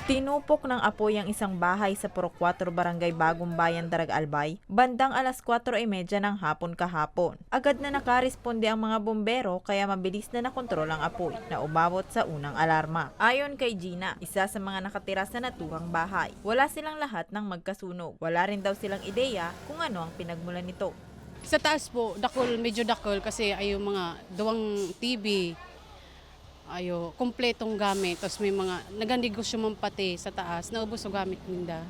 Tinupok ng apoy ang isang bahay sa Purok 4 Barangay Bagong Bayan, Darag-Albay, bandang alas 4:30 ng hapon kahapon. Agad na nakaresponde ang mga bombero kaya mabilis na nakontrol ang apoy na umabot sa unang alarma. Ayon kay Gina, isa sa mga nakatira sa naturang bahay, wala silang lahat ng magkasunog. Wala rin daw silang ideya kung ano ang pinagmulan nito. Sa taas po, medyo dakol kasi ay yung mga duwang TV, kompletong gamit. Tapos may mga nagandigosyo man pati sa taas, naubos yung gamit ninda.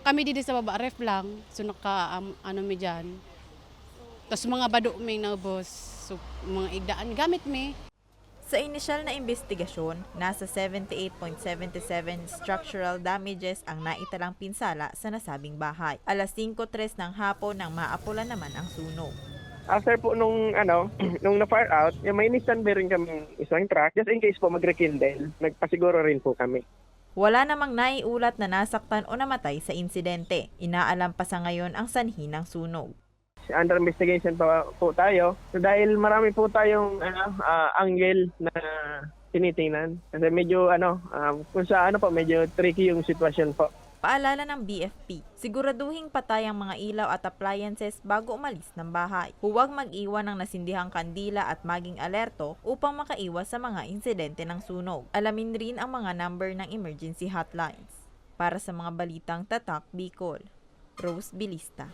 Kami dito sa baba, ref lang, so ano mi dyan. Tapos mga bado may naubos, so mga igdaan gamit mi. Sa inisyal na investigasyon, nasa 78.77 structural damages ang naitalang pinsala sa nasabing bahay. Alas 5:03 ng hapon nang maapula naman ang sunog. After po nung nung na-fire out, may ni-standby rin kami isang truck just in case po mag-rekindle. Nagpasiguro rin po kami. Wala namang naiulat na nasaktan o namatay sa insidente. Inaalam pa sa ngayon ang sanhi ng sunog. Under investigation pa po tayo. So dahil marami po tayong angle na tinitingnan. Kasi medyo kung sa medyo tricky yung sitwasyon po. Paalala ng BFP, siguraduhing patay ang mga ilaw at appliances bago umalis ng bahay. Huwag mag-iwan ng nasindihang kandila at maging alerto upang makaiwas sa mga insidente ng sunog. Alamin rin ang mga number ng emergency hotlines. Para sa mga balitang Tatak Bicol, Rose Bilista.